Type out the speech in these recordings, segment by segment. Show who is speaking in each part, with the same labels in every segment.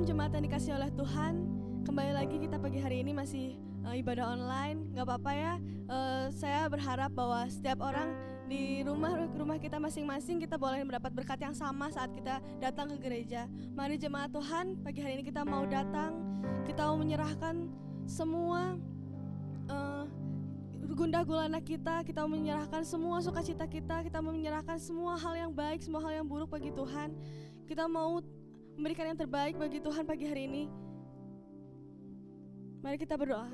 Speaker 1: Shalom jemaat yang dikasih oleh Tuhan. Kembali lagi kita pagi hari ini masih ibadah online. Gak apa-apa ya, saya berharap bahwa setiap orang di rumah kita masing-masing kita boleh mendapat berkat yang sama saat kita datang ke gereja. Mari jemaat Tuhan, pagi hari ini kita mau datang, kita mau menyerahkan semua gundah gulana kita mau menyerahkan semua sukacita kita mau menyerahkan semua hal yang baik, semua hal yang buruk bagi Tuhan. Kita mau memberikan yang terbaik bagi Tuhan pagi hari ini. Mari kita berdoa.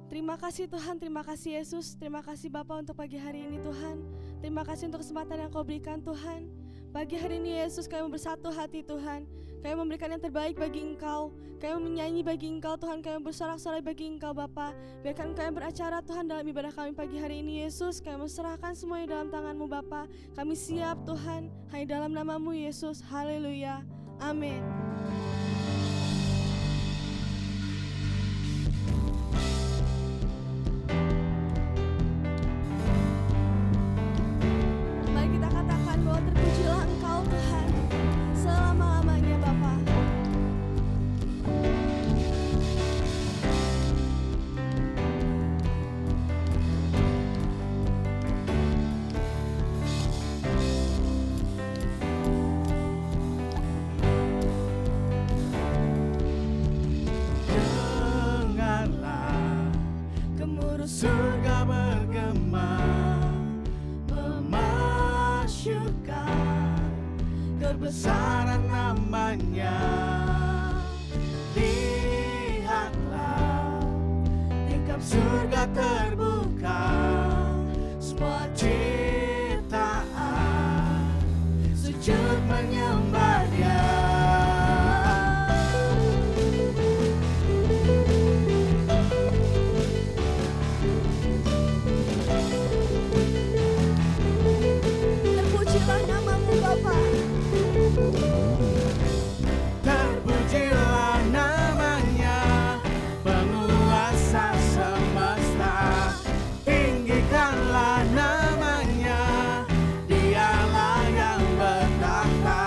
Speaker 1: Terima kasih Tuhan, terima kasih Yesus, terima kasih Bapa untuk pagi hari ini Tuhan. Terima kasih untuk kesempatan yang Kau berikan Tuhan. Pagi hari ini Yesus, kami bersatu hati Tuhan. Kami memberikan yang terbaik bagi Engkau. Kami menyanyi bagi Engkau Tuhan. Kami bersorak-sorai bagi Engkau Bapa. Biarkan kami beracara Tuhan dalam ibadah kami pagi hari ini Yesus. Kami serahkan semuanya dalam tangan-Mu Bapa. Kami siap Tuhan, hanya dalam nama-Mu Yesus. Haleluya. Amin. Mari kita katakan bahwa terpujilah Engkau Tuhan selama-lamanya Bapa.
Speaker 2: Surga bergema memasyurkan kebesaran namanya. Lihatlah tingkap surga terbuka, semua ciptaan sujud menyembah Dia. Terpujilah namanya, penguasa semesta. Tinggikanlah namanya, Dialah yang bertahta.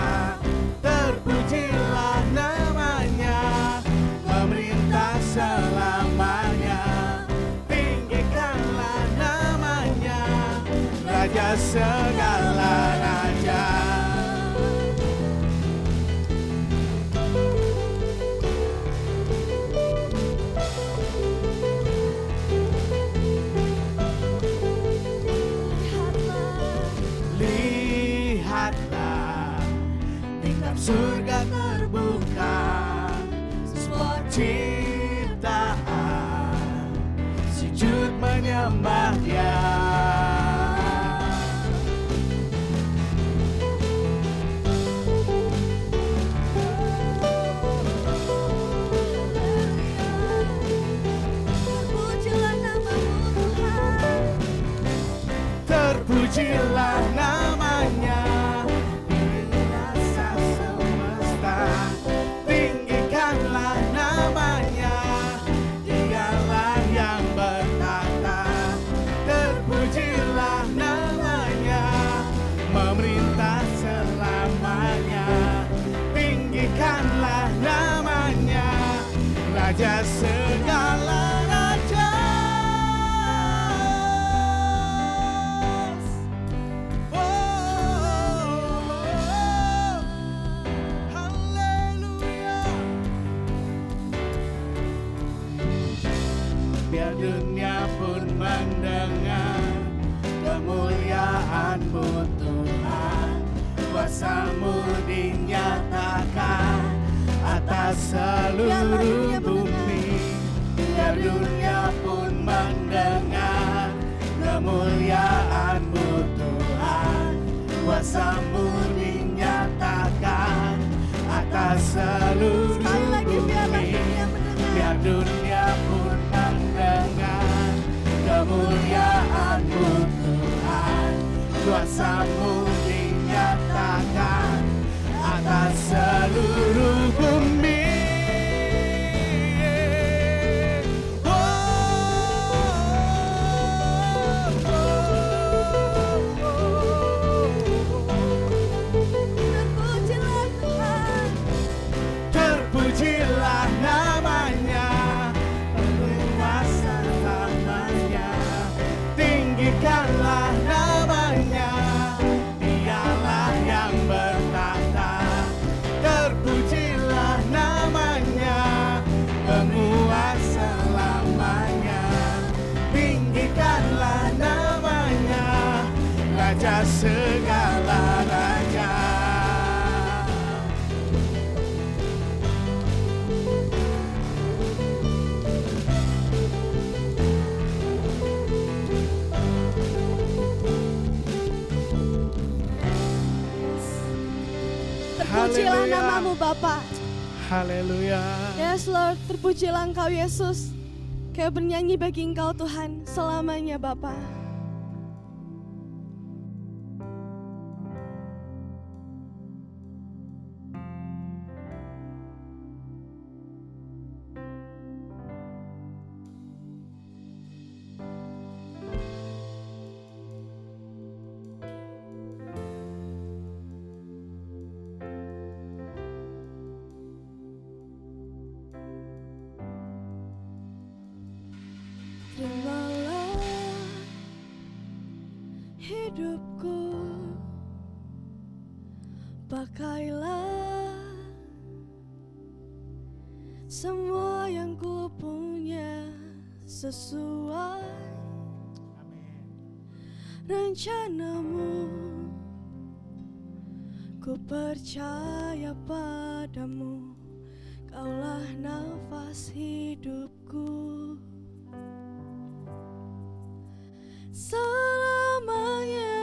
Speaker 2: Terpujilah namanya, memerintah selamanya. Tinggikanlah namanya, Raja segala raja. Surga terbuka, semua ciptaan sujud menyembah Dia.
Speaker 1: Terpujilah nama-Mu Tuhan.
Speaker 2: Terpujilah namanya, tinggikanlah namanya, Dialah yang bertahta. Terpujilah namanya, memerintah selamanya. Tinggikanlah namanya, Raja segala raja. Biar dunia pun mendengar kemuliaan-Mu Tuhan. Kuasa-Mu dinyatakan atas seluruh bumi. Biar dunia pun mendengar kemuliaan-Mu Tuhan. Kuasa-Mu dinyatakan atas seluruh bumi. Biar dunia pun mendengar kemuliaan-Mu Tuhan. Kuasa-Mu dinyatakan atas seluruh bumi. Terpujilah Tuhan. Raja segala raja.
Speaker 1: Terpujilah
Speaker 2: Haleluya.
Speaker 1: namamu Bapa.
Speaker 2: Haleluya.
Speaker 1: Yes Lord, terpujilah Engkau Yesus. Kami bernyanyi bagi Engkau Tuhan selamanya Bapa. Terimalah hidupku, pakailah semua yang ku punya sesuai rencanamu. Ku percaya padamu, Kaulah nafas hidupku. Selamanya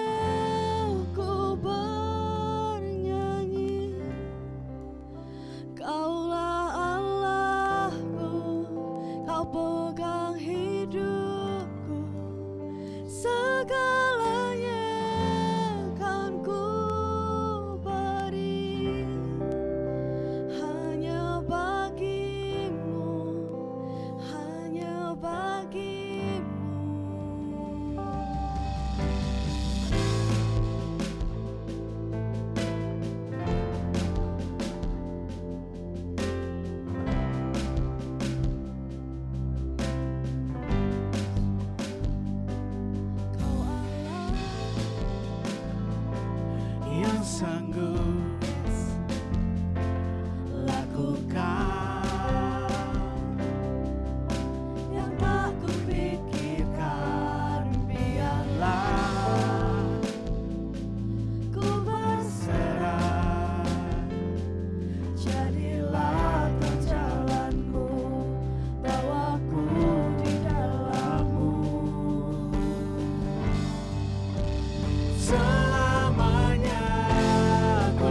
Speaker 1: ku bernyanyi, Kaulah Allahku, Kau pegang hidupku. Segalanya kan ku beri hanya bagimu, hanya bagimu. Kau Allah
Speaker 2: Yang sanggup lakukan
Speaker 1: yang tak kupikirkan,
Speaker 2: biarlah
Speaker 1: ku berserah.
Speaker 2: jadilah
Speaker 1: Jalanmu, bawaku di dalammu.
Speaker 2: selamanya ku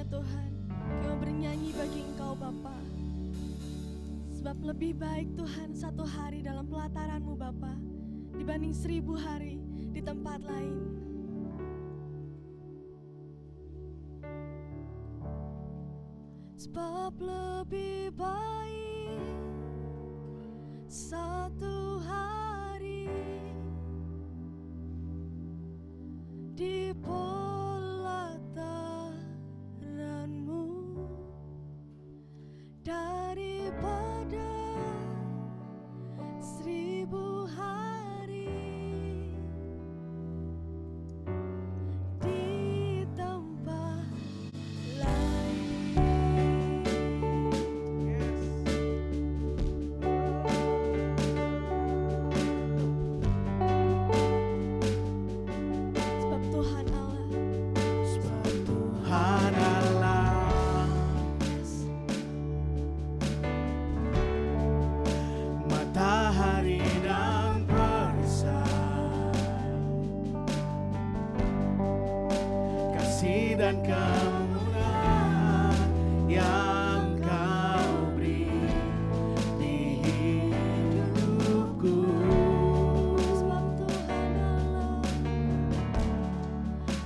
Speaker 1: Tuhan. Kami mau bernyanyi bagi Engkau Bapa. Sebab lebih baik Tuhan satu hari dalam pelataran-Mu Bapa dibanding 1000 hari di tempat lain. Sebab lebih baik satu hari di pelataran-Mu daripada 1000 hari di tempat lain. Sebab Tuhan Allah,
Speaker 2: Sebab Tuhan Allah, matahari dan perisai, kasih dan kemuliaan yang Kau beri di hidupku.
Speaker 1: sebab Tuhan Allah,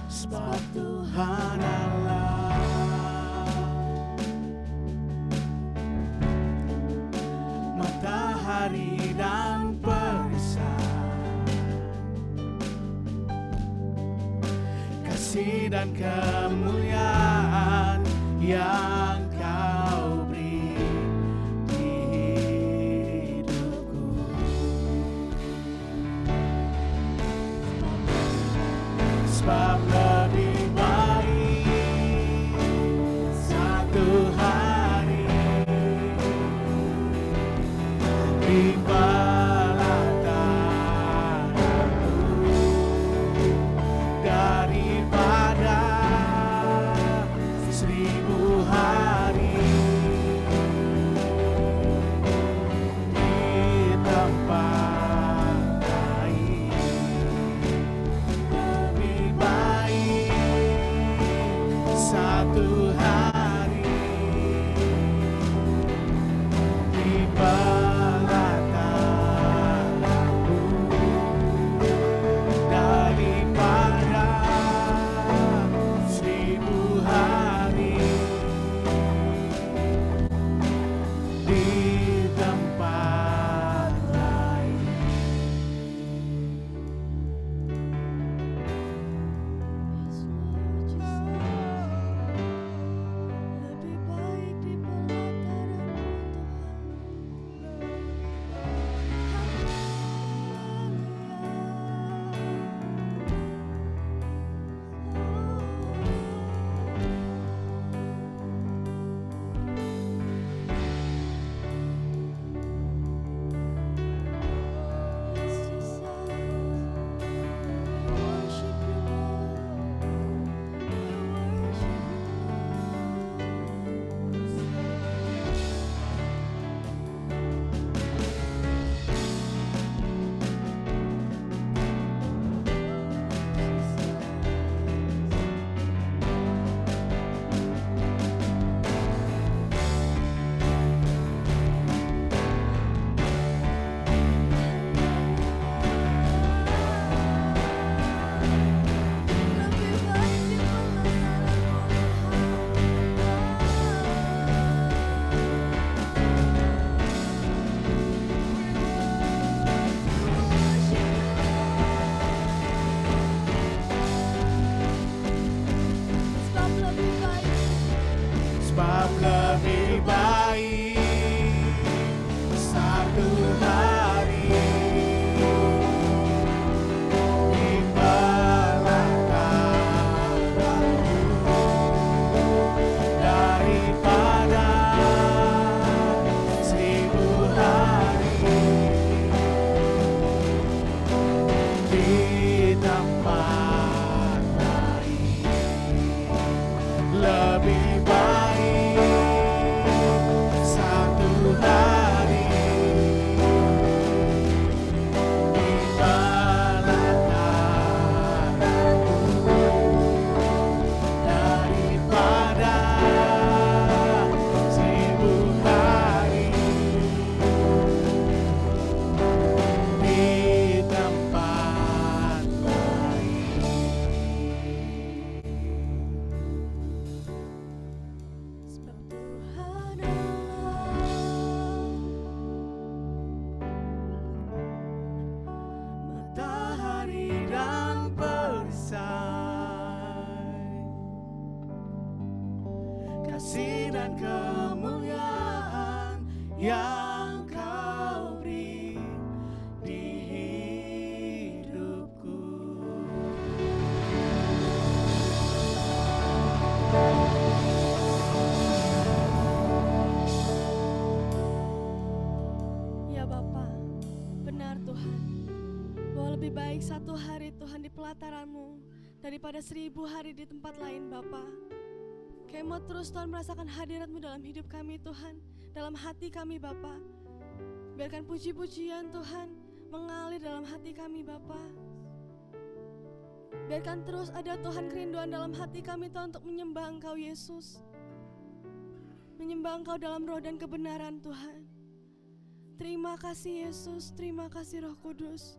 Speaker 2: Sebab Tuhan Allah, matahari dan perisai, kasih dan kemuliaan yang Kau beri di hidupku. Sebab lebih baik satu hari di pelataran-Mu daripada 1000 hari yang Kau beri di hidupku.
Speaker 1: Ya Bapa, benar Tuhan, bahwa lebih baik satu hari Tuhan di pelataran-Mu daripada 1000 hari di tempat lain Bapa. Kami mau terus Tuhan merasakan hadirat-Mu dalam hidup kami Tuhan, dalam hati kami Bapa. Biarkan puji-pujian Tuhan mengalir dalam hati kami Bapa. Biarkan terus ada Tuhan kerinduan dalam hati kami Tuhan untuk menyembah Engkau Yesus. Menyembah Engkau dalam roh dan kebenaran Tuhan. Terima kasih Yesus, terima kasih Roh Kudus.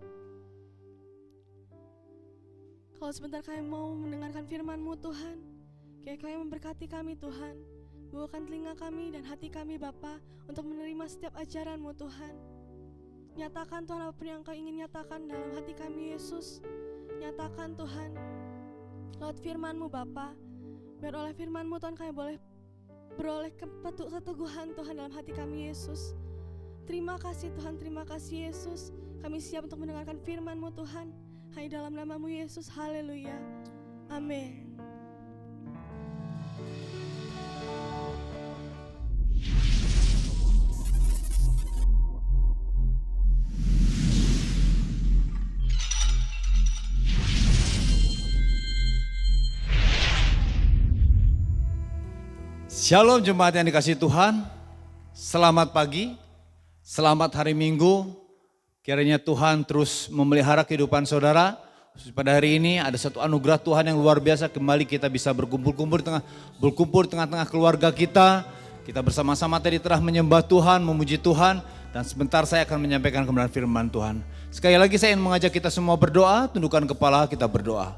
Speaker 1: Kalau sebentar kami mau mendengarkan firman-Mu Tuhan, kiranya Kau yang memberkati kami Tuhan. Bukakan telinga kami dan hati kami Bapa untuk menerima setiap ajaran-Mu Tuhan. Nyatakan Tuhan apapun yang Kau ingin nyatakan dalam hati kami Yesus. Nyatakan Tuhan lewat firman-Mu Bapa. Biar oleh firman-Mu Tuhan kami boleh beroleh keteguhan Tuhan dalam hati kami Yesus. Terima kasih Tuhan, terima kasih Yesus. Kami siap untuk mendengarkan firman-Mu Tuhan. Hanya dalam nama-Mu Yesus, haleluya. Amin.
Speaker 3: Shalom jemaat yang dikasihi Tuhan, selamat pagi, selamat hari Minggu. Kiranya Tuhan terus memelihara kehidupan saudara. Pada hari ini ada satu anugerah Tuhan yang luar biasa, kembali kita bisa berkumpul di tengah-tengah keluarga kita. Kita bersama-sama tadi telah menyembah Tuhan, memuji Tuhan, dan sebentar saya akan menyampaikan kebenaran firman Tuhan. Sekali lagi saya ingin mengajak kita semua berdoa, tundukkan kepala kita berdoa.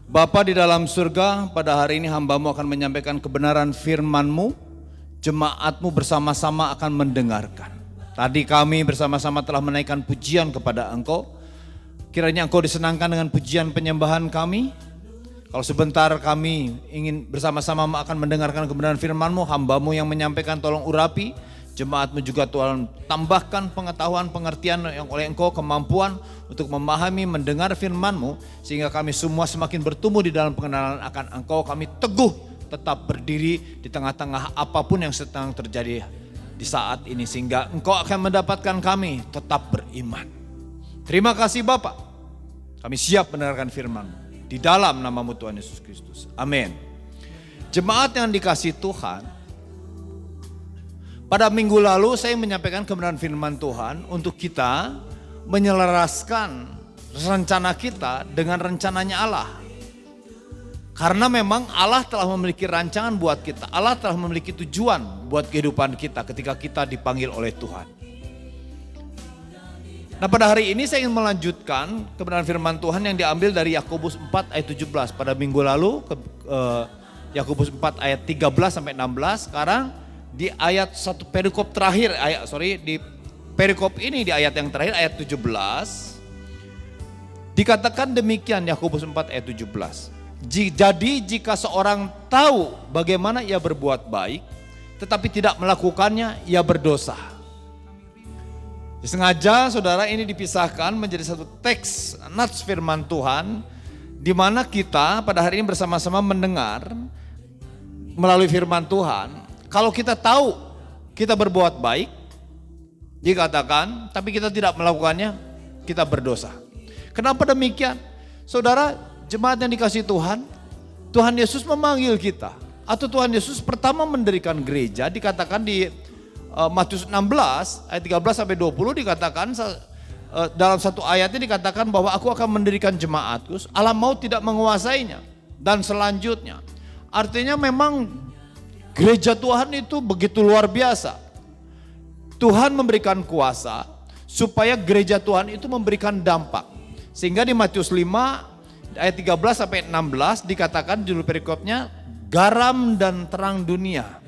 Speaker 3: Bapa di dalam surga, pada hari ini hamba-Mu akan menyampaikan kebenaran firman-Mu, jemaat-Mu bersama-sama akan mendengarkan. Tadi kami bersama-sama telah menaikkan pujian kepada Engkau, kiranya Engkau disenangkan dengan pujian penyembahan kami. Kalau sebentar kami ingin bersama-sama akan mendengarkan kebenaran firman-Mu, hamba-Mu yang menyampaikan tolong urapi, jemaat-Mu juga Tuhan tambahkan pengetahuan, pengertian yang oleh Engkau, kemampuan untuk memahami, mendengar firman-Mu, sehingga kami semua semakin bertumbuh di dalam pengenalan akan Engkau. Kami teguh tetap berdiri di tengah-tengah apapun yang sedang terjadi di saat ini, sehingga Engkau akan mendapatkan kami tetap beriman. Terima kasih Bapa, kami siap mendengarkan firman-Mu di dalam nama-Mu Tuhan Yesus Kristus. Amin. Jemaat yang dikasihi Tuhan, pada minggu lalu saya menyampaikan kebenaran firman Tuhan untuk kita menyelaraskan rencana kita dengan rencananya Allah. Karena memang Allah telah memiliki rancangan buat kita. Allah telah memiliki tujuan buat kehidupan kita ketika kita dipanggil oleh Tuhan. Nah pada hari ini saya ingin melanjutkan kebenaran firman Tuhan yang diambil dari Yakobus 4 ayat 17. Pada minggu lalu Yakobus 4 ayat 13 sampai 16. Sekarang di ayat satu perikop terakhir, di perikop ini di ayat yang terakhir ayat 17. Dikatakan demikian Yakobus 4 ayat 17. Jadi jika seorang tahu bagaimana ia berbuat baik, tetapi tidak melakukannya, ia berdosa. Sengaja saudara ini dipisahkan menjadi satu teks nats firman Tuhan, di mana kita pada hari ini bersama-sama mendengar melalui firman Tuhan. Kalau kita tahu kita berbuat baik, dikatakan, tapi kita tidak melakukannya, kita berdosa. Kenapa demikian? Saudara, jemaat yang dikasihi Tuhan, Tuhan Yesus memanggil kita. Atau Tuhan Yesus pertama mendirikan gereja, dikatakan di Matius 16 ayat 13 sampai 20 dikatakan, dalam satu ayatnya dikatakan bahwa aku akan mendirikan jemaatku, alam maut tidak menguasainya. Dan selanjutnya, artinya memang gereja Tuhan itu begitu luar biasa. Tuhan memberikan kuasa supaya gereja Tuhan itu memberikan dampak. Sehingga di Matius 5 ayat 13 sampai 16 dikatakan judul perikopnya garam dan terang dunia.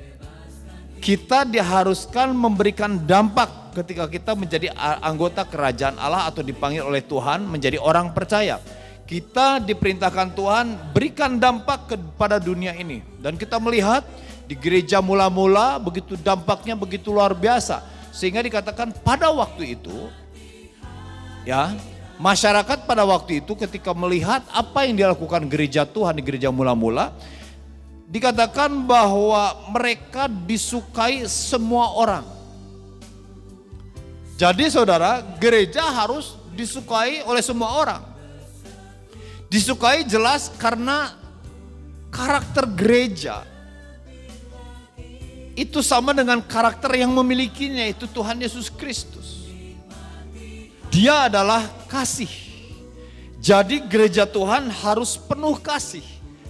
Speaker 3: Kita diharuskan memberikan dampak ketika kita menjadi anggota kerajaan Allah atau dipanggil oleh Tuhan menjadi orang percaya. Kita diperintahkan Tuhan berikan dampak kepada dunia ini. Dan kita melihat di gereja mula-mula begitu dampaknya begitu luar biasa. Sehingga dikatakan pada waktu itu, ya, masyarakat pada waktu itu ketika melihat apa yang dilakukan gereja Tuhan di gereja mula-mula, dikatakan bahwa mereka disukai semua orang. Jadi saudara, gereja harus disukai oleh semua orang. Disukai jelas karena karakter gereja itu sama dengan karakter yang memilikinya, itu Tuhan Yesus Kristus. Dia adalah kasih. Jadi gereja Tuhan harus penuh kasih.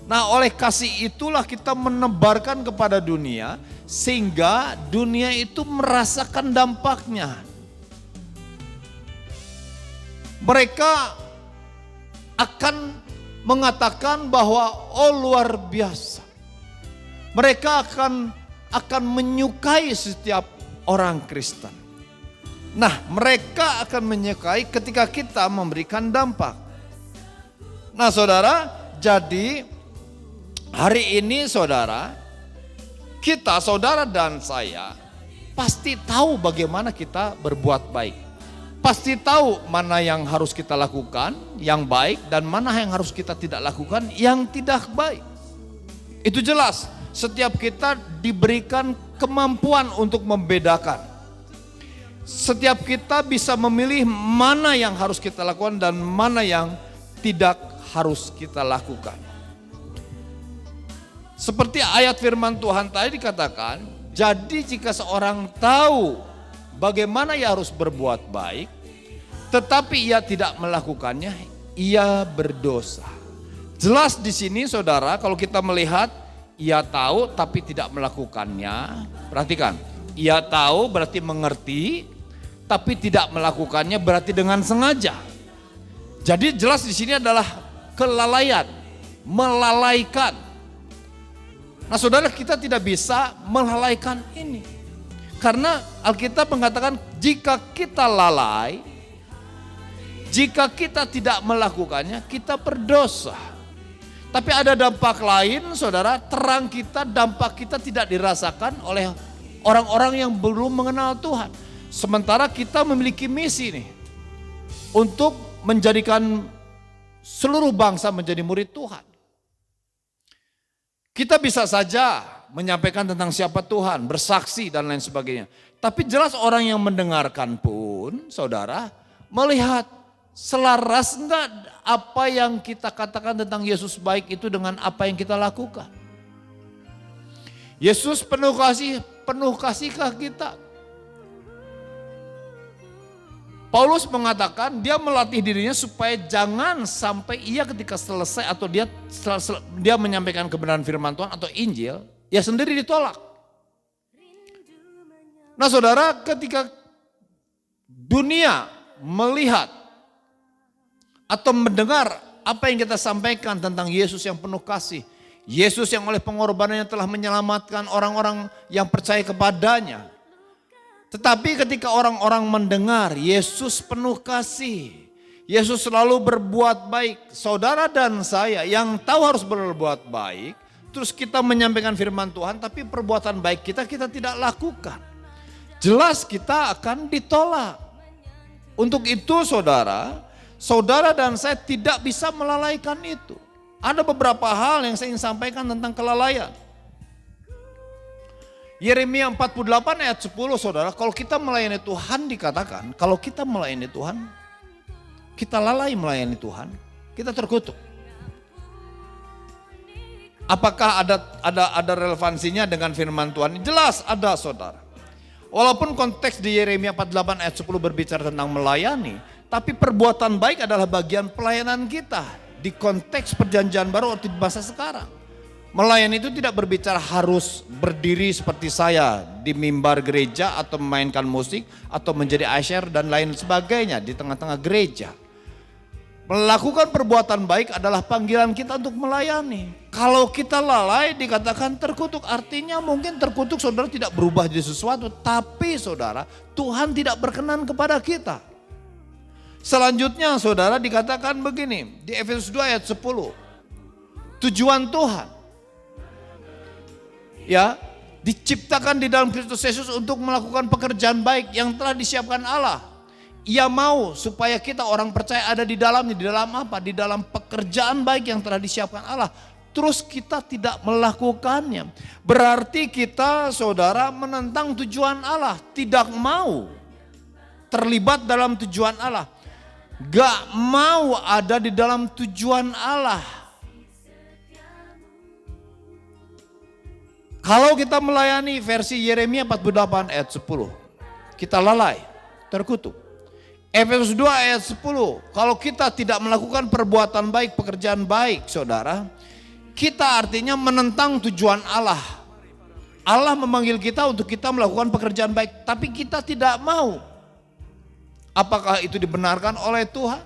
Speaker 3: Nah, oleh kasih itulah kita menebarkan kepada dunia sehingga dunia itu merasakan dampaknya. Mereka akan mengatakan bahwa oh luar biasa. Mereka akan menyukai setiap orang Kristen. Nah, mereka akan menyukai ketika kita memberikan dampak. Nah, saudara, jadi hari ini saudara, kita, saudara dan saya pasti tahu bagaimana kita berbuat baik. Pasti tahu mana yang harus kita lakukan yang baik dan mana yang harus kita tidak lakukan yang tidak baik. Itu jelas, setiap kita diberikan kemampuan untuk membedakan. Setiap kita bisa memilih mana yang harus kita lakukan dan mana yang tidak harus kita lakukan. Seperti ayat firman Tuhan tadi dikatakan, jadi jika seorang tahu bagaimana ia harus berbuat baik, tetapi ia tidak melakukannya, ia berdosa. Jelas di sini saudara, kalau kita melihat ia tahu tapi tidak melakukannya. Perhatikan, ia tahu berarti mengerti, tapi tidak melakukannya berarti dengan sengaja. Jadi jelas di sini adalah kelalaian, melalaikan. Nah saudara, kita tidak bisa melalaikan ini. Karena Alkitab mengatakan jika kita lalai, jika kita tidak melakukannya, kita berdosa. Tapi ada dampak lain saudara, terang kita, dampak kita tidak dirasakan oleh orang-orang yang belum mengenal Tuhan. Sementara kita memiliki misi nih, untuk menjadikan seluruh bangsa menjadi murid Tuhan. Kita bisa saja menyampaikan tentang siapa Tuhan, bersaksi dan lain sebagainya. Tapi jelas orang yang mendengarkan pun, saudara, melihat selaras enggak apa yang kita katakan tentang Yesus baik itu dengan apa yang kita lakukan. Yesus penuh kasihkah kita? Paulus mengatakan dia melatih dirinya supaya jangan sampai ia ketika selesai atau dia menyampaikan kebenaran firman Tuhan atau Injil, ia sendiri ditolak. Nah saudara, ketika dunia melihat atau mendengar apa yang kita sampaikan tentang Yesus yang penuh kasih, Yesus yang oleh pengorbanannya telah menyelamatkan orang-orang yang percaya kepadanya. Tetapi ketika orang-orang mendengar Yesus penuh kasih, Yesus selalu berbuat baik, saudara dan saya yang tahu harus berbuat baik, terus kita menyampaikan firman Tuhan tapi perbuatan baik kita tidak lakukan, jelas kita akan ditolak. Untuk itu saudara dan saya tidak bisa melalaikan itu. Ada beberapa hal yang saya ingin sampaikan tentang kelalaian. Yeremia 48 ayat 10 saudara, kalau kita melayani Tuhan dikatakan, kalau kita melayani Tuhan, kita lalai melayani Tuhan, kita terkutuk. Apakah ada relevansinya dengan firman Tuhan? Jelas ada saudara. Walaupun konteks di Yeremia 48 ayat 10 berbicara tentang melayani, tapi perbuatan baik adalah bagian pelayanan kita di konteks perjanjian baru atau di masa sekarang. Melayani itu tidak berbicara harus berdiri seperti saya di mimbar gereja atau memainkan musik atau menjadi usher dan lain sebagainya di tengah-tengah gereja. Melakukan perbuatan baik adalah panggilan kita untuk melayani. Kalau kita lalai dikatakan terkutuk, artinya mungkin terkutuk saudara tidak berubah jadi sesuatu, tapi saudara Tuhan tidak berkenan kepada kita. Selanjutnya saudara dikatakan begini di Efesus 2 ayat 10. Tujuan Tuhan. Ya, diciptakan di dalam Kristus Yesus untuk melakukan pekerjaan baik yang telah disiapkan Allah. Ia mau supaya kita orang percaya ada di dalamnya. Di dalam apa? Di dalam pekerjaan baik yang telah disiapkan Allah. Terus kita tidak melakukannya. Berarti kita, saudara, menentang tujuan Allah. Tidak mau terlibat dalam tujuan Allah. Gak mau ada di dalam tujuan Allah. Kalau kita melayani versi Yeremia 48 ayat 10, kita lalai, terkutuk. Efesus 2 ayat 10, kalau kita tidak melakukan perbuatan baik, pekerjaan baik, saudara, kita artinya menentang tujuan Allah. Allah memanggil kita untuk kita melakukan pekerjaan baik, tapi kita tidak mau. Apakah itu dibenarkan oleh Tuhan?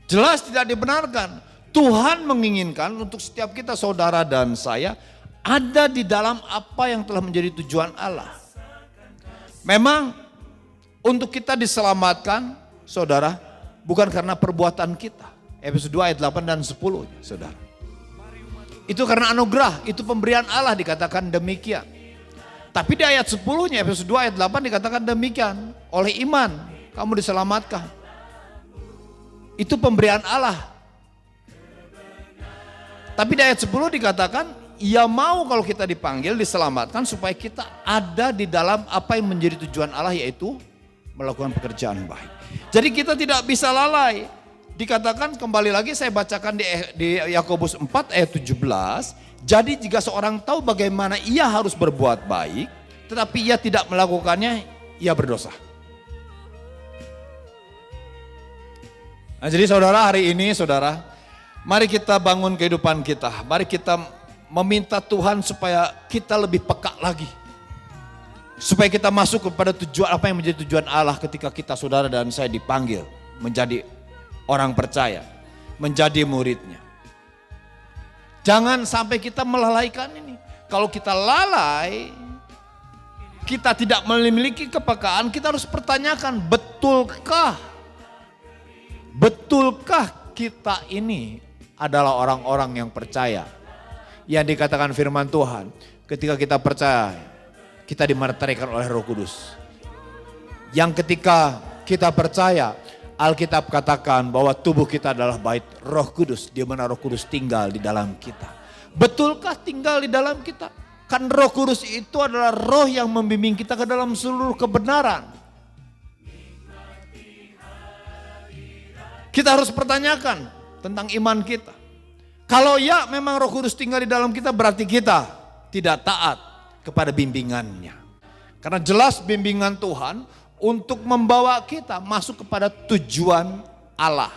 Speaker 3: Jelas tidak dibenarkan. Tuhan menginginkan untuk setiap kita, saudara dan saya, ada di dalam apa yang telah menjadi tujuan Allah. Memang untuk kita diselamatkan, saudara, bukan karena perbuatan kita. Efesus 2 ayat 8 dan 10, saudara. Itu karena anugerah, itu pemberian Allah, dikatakan demikian. Tapi di ayat 10-nya Efesus 2 ayat 8 dikatakan demikian. Oleh iman kamu diselamatkan. Itu pemberian Allah. Tapi di ayat 10 dikatakan, Ia mau kalau kita dipanggil, diselamatkan supaya kita ada di dalam apa yang menjadi tujuan Allah, yaitu melakukan pekerjaan baik. Jadi kita tidak bisa lalai. Dikatakan kembali lagi saya bacakan di Yakobus 4 ayat 17. Jadi jika seorang tahu bagaimana ia harus berbuat baik, tetapi ia tidak melakukannya, ia berdosa. Nah, jadi saudara, hari ini saudara, mari kita bangun kehidupan kita. Mari kita meminta Tuhan supaya kita lebih peka lagi. Supaya kita masuk kepada tujuan apa yang menjadi tujuan Allah ketika kita, saudara dan saya, dipanggil menjadi orang percaya, menjadi muridnya. Jangan sampai kita melalaikan ini. Kalau kita lalai, kita tidak memiliki kepekaan, kita harus pertanyakan, betulkah kita ini adalah orang-orang yang percaya? Yang dikatakan firman Tuhan, ketika kita percaya, kita dimeteraikan oleh Roh Kudus. Yang ketika kita percaya, Alkitab katakan bahwa tubuh kita adalah bait Roh Kudus, di mana Roh Kudus tinggal di dalam kita. Betulkah tinggal di dalam kita? Kan Roh Kudus itu adalah roh yang membimbing kita ke dalam seluruh kebenaran. Kita harus pertanyakan tentang iman kita. Kalau ya memang Roh Kudus tinggal di dalam kita, berarti kita tidak taat kepada bimbingannya. Karena jelas bimbingan Tuhan untuk membawa kita masuk kepada tujuan Allah.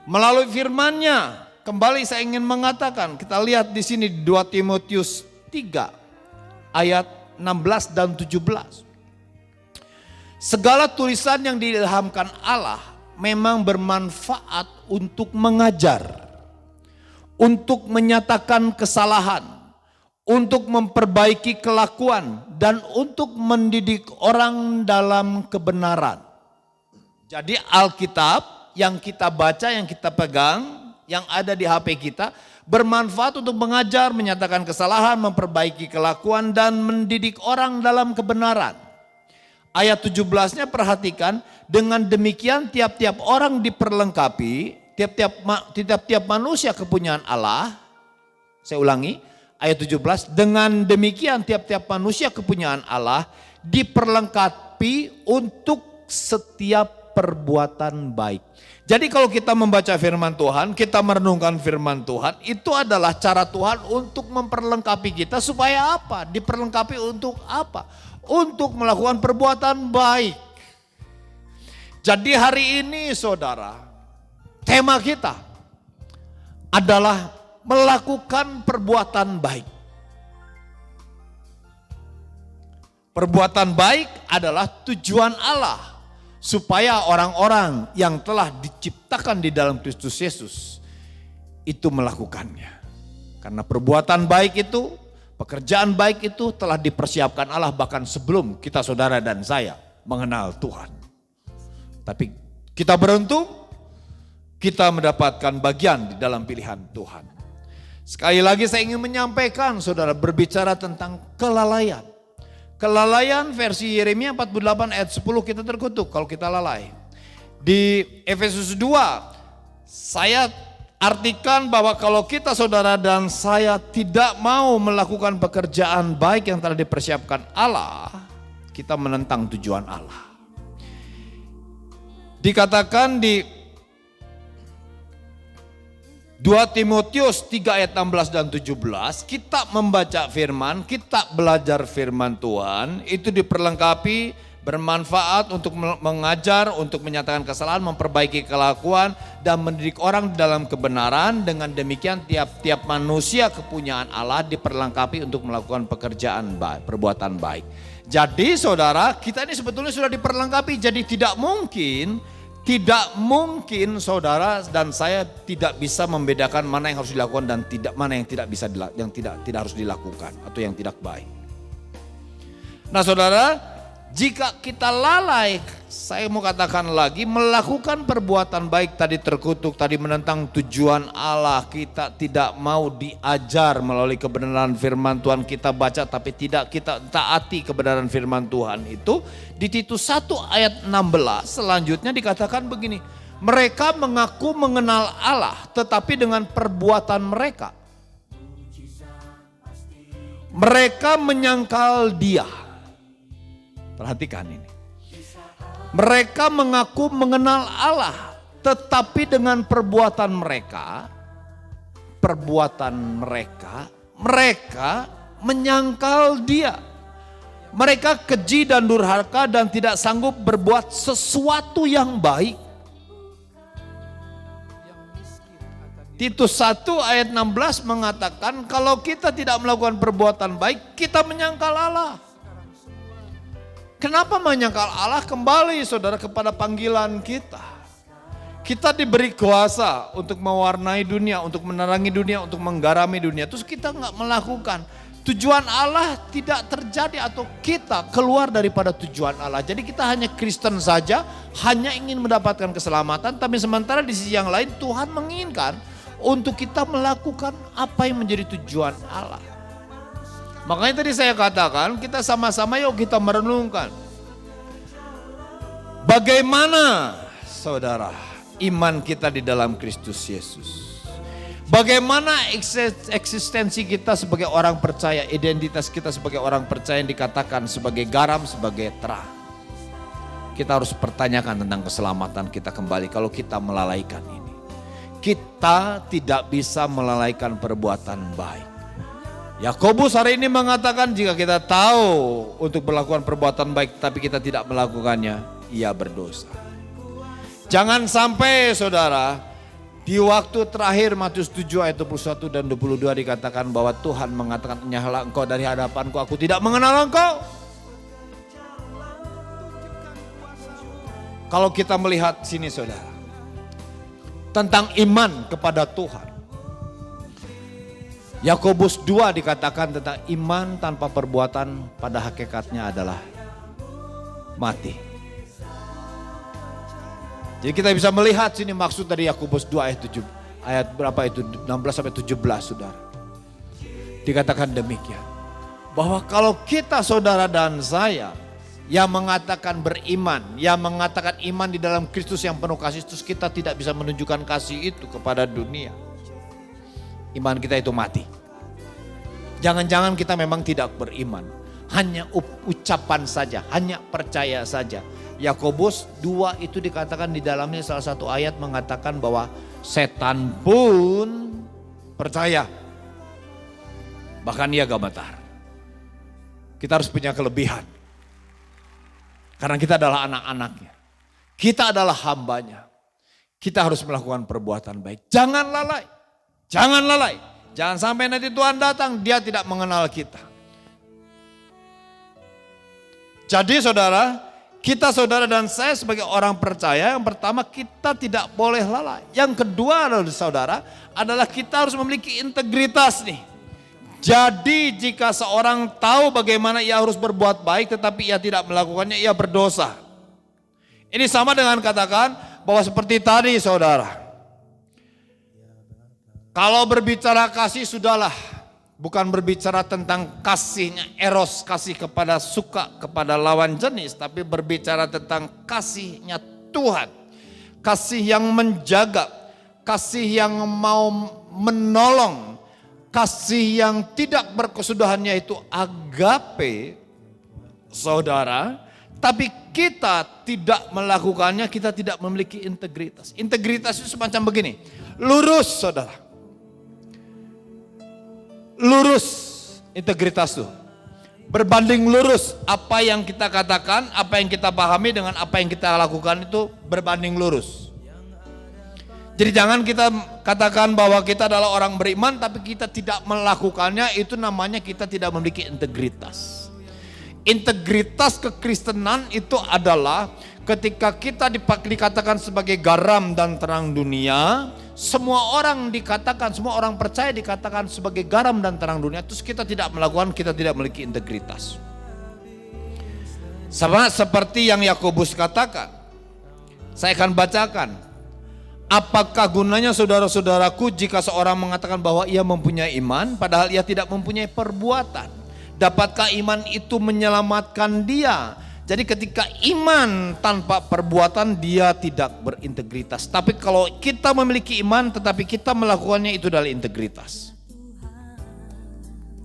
Speaker 3: Melalui firman-Nya, kembali saya ingin mengatakan, kita lihat di sini 2 Timotius 3 ayat 16 dan 17. Segala tulisan yang diilhamkan Allah memang bermanfaat untuk mengajar, untuk menyatakan kesalahan, untuk memperbaiki kelakuan, dan untuk mendidik orang dalam kebenaran. Jadi Alkitab yang kita baca, yang kita pegang, yang ada di HP kita, bermanfaat untuk mengajar, menyatakan kesalahan, memperbaiki kelakuan, dan mendidik orang dalam kebenaran. Ayat 17-nya perhatikan, dengan demikian tiap-tiap orang diperlengkapi, tiap-tiap manusia kepunyaan Allah. Saya ulangi, ayat 17, dengan demikian tiap-tiap manusia kepunyaan Allah diperlengkapi untuk setiap perbuatan baik. Jadi kalau kita membaca firman Tuhan, kita merenungkan firman Tuhan, itu adalah cara Tuhan untuk memperlengkapi kita supaya apa? Diperlengkapi untuk apa? Untuk melakukan perbuatan baik. Jadi hari ini saudara, tema kita adalah melakukan perbuatan baik. Perbuatan baik adalah tujuan Allah supaya orang-orang yang telah diciptakan di dalam Kristus Yesus itu melakukannya. Karena perbuatan baik itu, pekerjaan baik itu telah dipersiapkan Allah bahkan sebelum kita, saudara dan saya, mengenal Tuhan. Tapi kita beruntung, kita mendapatkan bagian di dalam pilihan Tuhan. Sekali lagi saya ingin menyampaikan, saudara, berbicara tentang kelalaian. Kelalaian versi Yeremia 48 ayat 10 kita terkutuk kalau kita lalai. Di Efesus 2 saya artikan bahwa kalau kita saudara dan saya tidak mau melakukan pekerjaan baik yang telah dipersiapkan Allah, kita menentang tujuan Allah. Dikatakan di 2 Timotius 3 ayat 16 dan 17, kita membaca firman, kita belajar firman Tuhan, itu diperlengkapi, bermanfaat untuk mengajar, untuk menyatakan kesalahan, memperbaiki kelakuan, dan mendidik orang dalam kebenaran. Dengan demikian tiap-tiap manusia kepunyaan Allah diperlengkapi untuk melakukan pekerjaan baik, perbuatan baik. Jadi saudara, kita ini sebetulnya sudah diperlengkapi, jadi tidak mungkin saudara dan saya tidak bisa membedakan mana yang harus dilakukan dan mana yang tidak harus dilakukan atau yang tidak baik. Nah saudara, jika kita lalai, saya mau katakan lagi, melakukan perbuatan baik tadi terkutuk, tadi menentang tujuan Allah, kita tidak mau diajar melalui kebenaran firman Tuhan, kita baca tapi tidak kita taati kebenaran firman Tuhan itu. Di Titus 1 ayat 16 selanjutnya dikatakan begini, mereka mengaku mengenal Allah tetapi dengan perbuatan mereka menyangkal Dia. Perhatikan ini. Mereka mengaku mengenal Allah, tetapi dengan perbuatan mereka menyangkal Dia. Mereka keji dan durhaka dan tidak sanggup berbuat sesuatu yang baik. Titus 1 ayat 16 mengatakan kalau kita tidak melakukan perbuatan baik, kita menyangkal Allah. Kenapa menyangkal Allah? Kembali saudara kepada panggilan kita. Kita diberi kuasa untuk mewarnai dunia, untuk menerangi dunia, untuk menggarami dunia. Terus kita nggak melakukan. Tujuan Allah tidak terjadi atau kita keluar daripada tujuan Allah. Jadi kita hanya Kristen saja, hanya ingin mendapatkan keselamatan. Tapi sementara di sisi yang lain Tuhan menginginkan untuk kita melakukan apa yang menjadi tujuan Allah. Makanya tadi saya katakan kita sama-sama yuk kita merenungkan. Bagaimana saudara iman kita di dalam Kristus Yesus. Bagaimana eksistensi kita sebagai orang percaya, identitas kita sebagai orang percaya yang dikatakan sebagai garam, sebagai terang. Kita harus pertanyakan tentang keselamatan kita kembali kalau kita melalaikan ini. Kita tidak bisa melalaikan perbuatan baik. Yakobus hari ini mengatakan jika kita tahu untuk melakukan perbuatan baik tapi kita tidak melakukannya, ia berdosa. Jangan sampai saudara, di waktu terakhir Matius 7 ayat 21 dan 22 dikatakan bahwa Tuhan mengatakan, "Nyahlah engkau dari hadapanku, aku tidak mengenal engkau." Kalau kita melihat sini saudara, tentang iman kepada Tuhan. Yakobus 2 dikatakan tentang iman tanpa perbuatan pada hakikatnya adalah mati. Jadi kita bisa melihat sini maksud dari Yakobus 2 ayat berapa itu 16 sampai 17 saudara. Dikatakan demikian. Bahwa kalau kita saudara dan saya yang mengatakan beriman, yang mengatakan iman di dalam Kristus yang penuh kasih, terus kita tidak bisa menunjukkan kasih itu kepada dunia. Iman kita itu mati. Jangan-jangan kita memang tidak beriman. Hanya ucapan saja, hanya percaya saja. Yakobus 2 itu dikatakan di dalamnya salah satu ayat mengatakan bahwa setan pun percaya. Bahkan ia gemetar. Kita harus punya kelebihan. Karena kita adalah anak-anaknya. Kita adalah hambanya. Kita harus melakukan perbuatan baik. Jangan lalai. Jangan lalai. Jangan sampai nanti Tuhan datang, dia tidak mengenal kita. Jadi saudara, kita saudara dan saya sebagai orang percaya, yang pertama kita tidak boleh lalai. Yang kedua adalah saudara, adalah kita harus memiliki integritas nih. Jadi jika seorang tahu bagaimana ia harus berbuat baik tetapi ia tidak melakukannya, ia berdosa. Ini sama dengan katakan bahwa seperti tadi saudara. Kalau berbicara kasih sudahlah, bukan berbicara tentang kasihnya eros, kasih kepada suka kepada lawan jenis, tapi berbicara tentang kasihnya Tuhan. Kasih yang menjaga, kasih yang mau menolong, kasih yang tidak berkesudahan, yaitu agape, saudara. Tapi kita tidak melakukannya, kita tidak memiliki integritas. Integritas itu semacam begini, lurus saudara. Lurus integritas itu. Berbanding lurus apa yang kita katakan, apa yang kita pahami dengan apa yang kita lakukan itu berbanding lurus. Jadi jangan kita katakan bahwa kita adalah orang beriman tapi kita tidak melakukannya, itu namanya kita tidak memiliki integritas. Integritas kekristenan itu adalah ketika kita dikatakan sebagai garam dan terang dunia, semua orang dikatakan, semua orang percaya dikatakan sebagai garam dan terang dunia, terus kita tidak melakukan, kita tidak memiliki integritas. Sama seperti yang Yakobus katakan, saya akan bacakan. Apakah gunanya saudara-saudaraku jika seorang mengatakan bahwa ia mempunyai iman, padahal ia tidak mempunyai perbuatan? Dapatkah iman itu menyelamatkan dia? Jadi ketika iman tanpa perbuatan dia tidak berintegritas. Tapi kalau kita memiliki iman tetapi kita melakukannya, itu adalah integritas.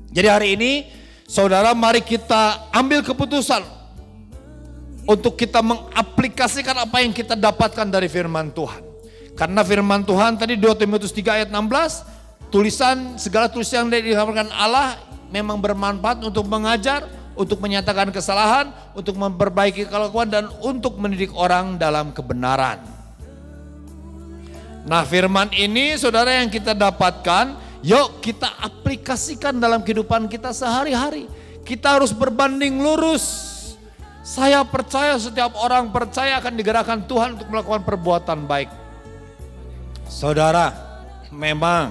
Speaker 3: Jadi hari ini saudara, mari kita ambil keputusan untuk kita mengaplikasikan apa yang kita dapatkan dari firman Tuhan. Karena firman Tuhan tadi 2 Timotius 3 ayat 16, segala tulisan yang dikatakan Allah memang bermanfaat untuk mengajar, untuk menyatakan kesalahan, untuk memperbaiki kelakuan, dan untuk mendidik orang dalam kebenaran. Nah firman ini saudara yang kita dapatkan, yuk kita aplikasikan dalam kehidupan kita sehari-hari. Kita harus berbanding lurus. Saya percaya setiap orang percaya akan digerakkan Tuhan untuk melakukan perbuatan baik. Saudara, memang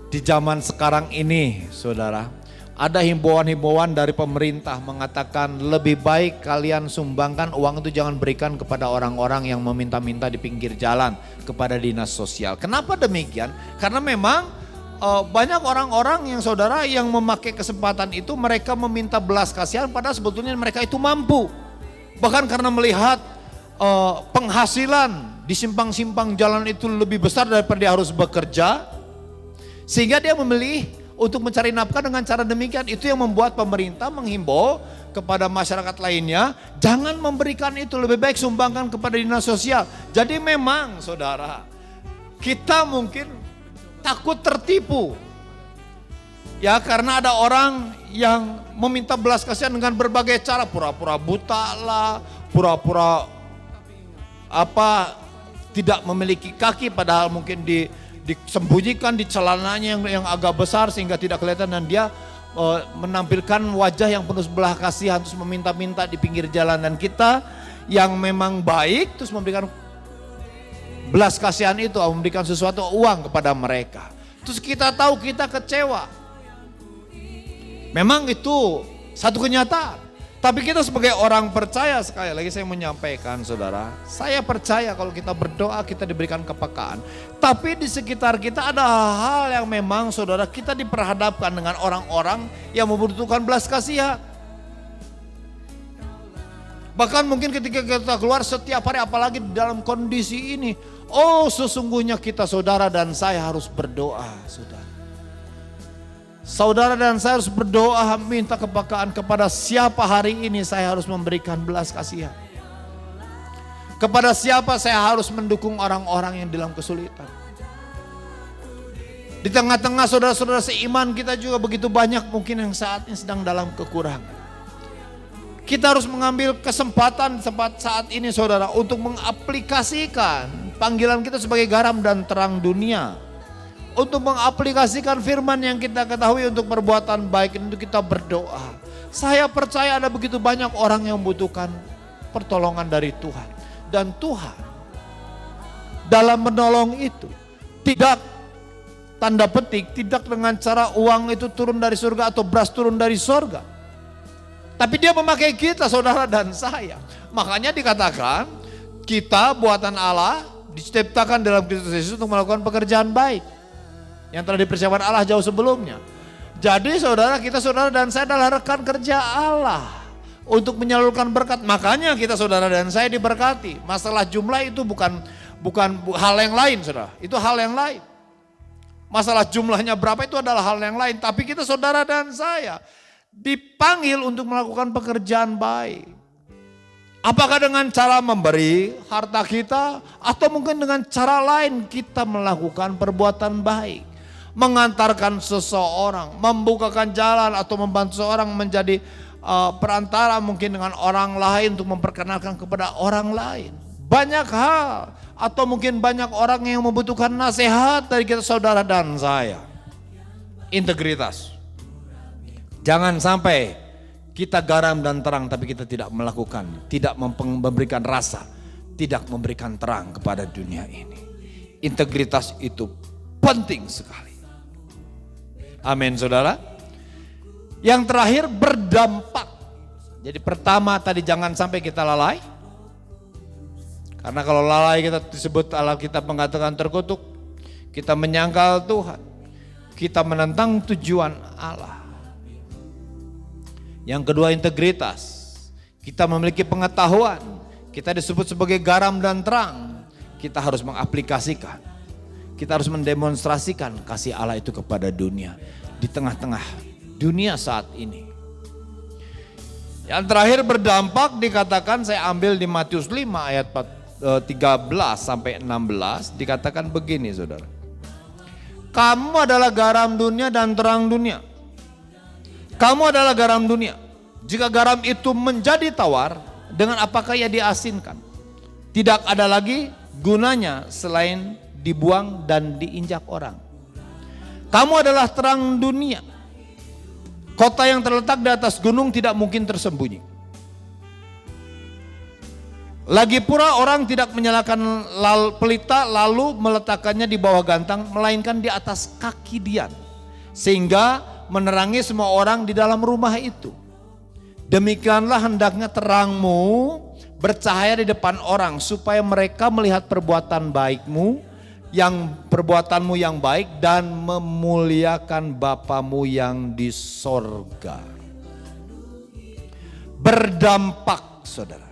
Speaker 3: di zaman sekarang ini saudara, ada himbauan-himbauan dari pemerintah mengatakan lebih baik kalian sumbangkan uang itu, jangan berikan kepada orang-orang yang meminta-minta di pinggir jalan, kepada dinas sosial. Kenapa demikian? Karena memang banyak orang-orang yang saudara yang memakai kesempatan itu, mereka meminta belas kasihan padahal sebetulnya mereka itu mampu. Bahkan karena melihat penghasilan di simpang-simpang jalan itu lebih besar daripada dia harus bekerja, sehingga dia memilih untuk mencari nafkah dengan cara demikian. Itu yang membuat pemerintah menghimbau kepada masyarakat lainnya, jangan memberikan itu, lebih baik sumbangkan kepada dinas sosial. Jadi memang saudara, kita mungkin takut tertipu. Ya karena ada orang yang meminta belas kasihan dengan berbagai cara, pura-pura buta lah, pura-pura tidak memiliki kaki padahal mungkin disembunyikan di celananya yang agak besar sehingga tidak kelihatan, dan dia menampilkan wajah yang penuh belas kasihan terus meminta-minta di pinggir jalan. Dan kita yang memang baik terus memberikan belas kasihan itu, memberikan sesuatu, uang kepada mereka. Terus kita tahu kita kecewa. Memang itu satu kenyataan. Tapi kita sebagai orang percaya, sekali lagi saya menyampaikan saudara, saya percaya kalau kita berdoa kita diberikan kepekaan. Tapi di sekitar kita ada hal yang memang saudara kita diperhadapkan dengan orang-orang yang membutuhkan belas kasihan. Bahkan mungkin ketika kita keluar setiap hari, apalagi dalam kondisi ini, oh sesungguhnya kita saudara dan saya harus berdoa saudara. Saudara dan saya harus berdoa minta kepekaan kepada siapa hari ini saya harus memberikan belas kasihan. Kepada siapa saya harus mendukung orang-orang yang dalam kesulitan. Di tengah-tengah saudara-saudara seiman kita juga begitu banyak mungkin yang saat ini sedang dalam kekurangan. Kita harus mengambil kesempatan saat ini saudara untuk mengaplikasikan panggilan kita sebagai garam dan terang dunia. Untuk mengaplikasikan firman yang kita ketahui untuk perbuatan baik, untuk kita berdoa. Saya percaya ada begitu banyak orang yang membutuhkan pertolongan dari Tuhan. Dan Tuhan dalam menolong itu tidak tanda petik, tidak dengan cara uang itu turun dari surga atau beras turun dari surga. Tapi dia memakai kita saudara dan saya. Makanya dikatakan kita buatan Allah diciptakan dalam Kristus Yesus untuk melakukan pekerjaan baik. yang telah dipersiapkan Allah jauh sebelumnya. Jadi saudara dan saya adalah rekan kerja Allah untuk menyalurkan berkat. Makanya kita saudara dan saya diberkati. Masalah jumlah itu bukan hal yang lain saudara, itu hal yang lain. Masalah jumlahnya berapa itu adalah hal yang lain. Tapi kita saudara dan saya dipanggil untuk melakukan pekerjaan baik. Apakah dengan cara memberi harta kita atau mungkin dengan cara lain kita melakukan perbuatan baik. Mengantarkan seseorang, membukakan jalan atau membantu seseorang menjadi perantara mungkin dengan orang lain untuk memperkenalkan kepada orang lain. Banyak hal atau mungkin banyak orang yang membutuhkan nasihat dari kita saudara dan saya. Integritas. Jangan sampai kita garam dan terang tapi kita tidak melakukan, tidak memberikan rasa, tidak memberikan terang kepada dunia ini. Integritas itu penting sekali. Amin saudara. Yang terakhir berdampak. Jadi pertama tadi jangan sampai kita lalai. Karena kalau lalai kita disebut Alkitab mengatakan terkutuk. Kita menyangkal Tuhan. Kita menentang tujuan Allah. Yang kedua integritas, kita memiliki pengetahuan, kita disebut sebagai garam dan terang, kita harus mengaplikasikan, kita harus mendemonstrasikan kasih Allah itu kepada dunia, di tengah-tengah dunia saat ini. Yang terakhir berdampak dikatakan saya ambil di Matius 5 ayat 13 sampai 16 dikatakan begini saudara. Kamu adalah garam dunia dan terang dunia. Kamu adalah garam dunia. Jika garam itu menjadi tawar, dengan apakah ia diasinkan? Tidak ada lagi gunanya selain dibuang dan diinjak orang. Kamu adalah terang dunia. Kota yang terletak di atas gunung tidak mungkin tersembunyi. Lagi pula orang tidak menyalakan pelita lalu meletakkannya di bawah gantang, melainkan di atas kaki dian. Sehingga menerangi semua orang di dalam rumah itu. Demikianlah hendaknya terangmu bercahaya di depan orang supaya mereka melihat perbuatanmu yang baik dan memuliakan Bapamu yang di sorga. Berdampak saudara.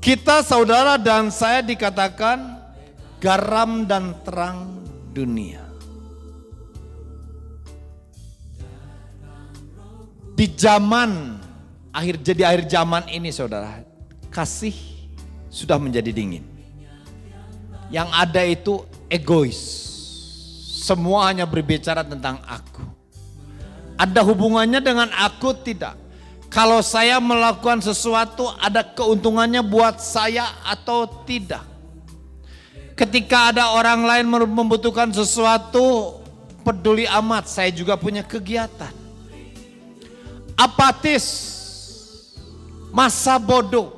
Speaker 3: Kita saudara dan saya dikatakan garam dan terang dunia. Di zaman akhir zaman ini saudara, kasih sudah menjadi dingin. Yang ada itu egois. Semua hanya berbicara tentang aku. Ada hubungannya dengan aku tidak. Kalau saya melakukan sesuatu ada keuntungannya buat saya atau tidak. Ketika ada orang lain membutuhkan sesuatu, peduli amat, saya juga punya kegiatan. Apatis, masa bodoh,